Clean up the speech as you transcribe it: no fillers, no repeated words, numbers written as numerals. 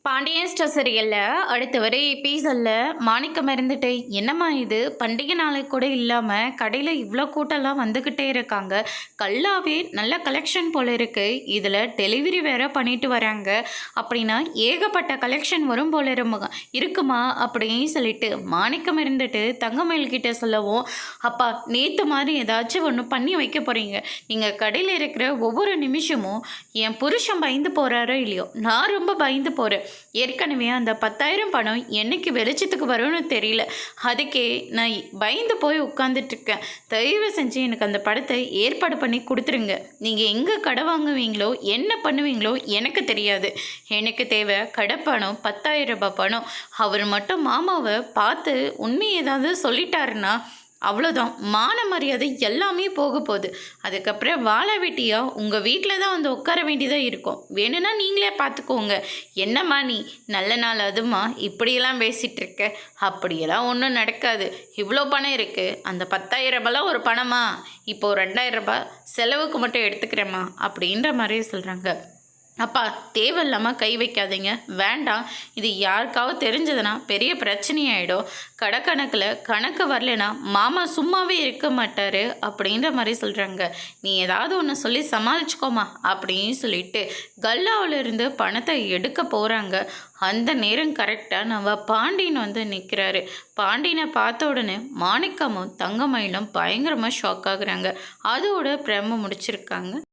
Pandian store சீரியல்ல அடுத்த வர எபிசோடில் மாணிக்கம் இருந்துட்டு என்னம்மா இது பண்டிகை நாளை கூட இல்லாமல் கடையில் இவ்வளோ கூட்டம்லாம் வந்துக்கிட்டே இருக்காங்க. கல்லாவே நல்ல கலெக்ஷன் போல் இருக்குது. இதில் டெலிவரி வேற பண்ணிட்டு வராங்க. அப்படின்னா ஏகப்பட்ட கலெக்ஷன் வரும் போல இருக்குமா அப்படின்னு சொல்லிட்டு மாணிக்கம் இருந்துட்டு தங்கமயில் கிட்ட சொல்லவும், அப்பா நேற்று மாதிரி ஏதாச்சும் ஒன்று பண்ணி வைக்க போகிறீங்க. நீங்கள் கடையில் இருக்கிற ஒவ்வொரு நிமிஷமும் என் புருஷன் பயந்து போகிறாரோ இல்லையோ, நான் ரொம்ப பயந்து போகிறேன். ஏற்கனவே அந்த 10,000 பணம் என்னைக்கு வெளிச்சத்துக்கு வரும்னு தெரியல. அதுக்கே நான் பயந்து போய் உட்காந்துட்ருக்கேன். தயவு செஞ்சு எனக்கு அந்த படத்தை ஏற்பாடு பண்ணி கொடுத்துருங்க. நீங்கள் எங்கே கடை வாங்குவீங்களோ என்ன பண்ணுவீங்களோ எனக்கு தெரியாது. எனக்கு தேவை கடை பணம் 10,000 ரூபாய் பணம். அவர் மட்டும் மாமாவை பார்த்து உண்மை ஏதாவது சொல்லிட்டாருன்னா அவ்வளோதான், மான மரியாதை எல்லாமே போக போகுது. அதுக்கப்புறம் வாழை வெட்டியாக உங்கள் வீட்டில் தான் வந்து உட்கார வேண்டியதாக இருக்கும். வேணும்னா நீங்களே பார்த்துக்கோங்க. என்னம்மா நீ நல்ல நாள் அதுமா இப்படியெல்லாம் பேசிகிட்டு இருக்க? அப்படியெல்லாம் ஒன்றும் நடக்காது. இவ்வளோ பணம் இருக்குது, அந்த 10,000 ரூபாய்லாம் ஒரு பணமா? இப்போது 2,000 ரூபாய் செலவுக்கு மட்டும் எடுத்துக்கிறேம்மா அப்படின்ற மாதிரியே சொல்கிறாங்க. அப்பா தேவையில்லாமல் கை வைக்காதீங்க, வேண்டாம். இது யாருக்காவது தெரிஞ்சதுன்னா பெரிய பிரச்சனையாயிடும். கணக்கு வரலைன்னா மாமா சும்மாவே இருக்க மாட்டார் அப்படின்ற மாதிரி சொல்கிறாங்க. நீ ஏதாவது ஒன்று சொல்லி சமாளிச்சுக்கோமா அப்படின்னு சொல்லிட்டு கல்லாவிலிருந்து பணத்தை எடுக்க போகிறாங்க. அந்த நேரம் கரெக்டாக நம்ம பாண்டியன் வந்து நிற்கிறாரு. பாண்டியனை பார்த்த உடனே மாணிக்கமும் தங்கமயிலும் பயங்கரமாக ஷாக் ஆகுறாங்க. அதோட பிரம்ம முடிச்சிருக்காங்க.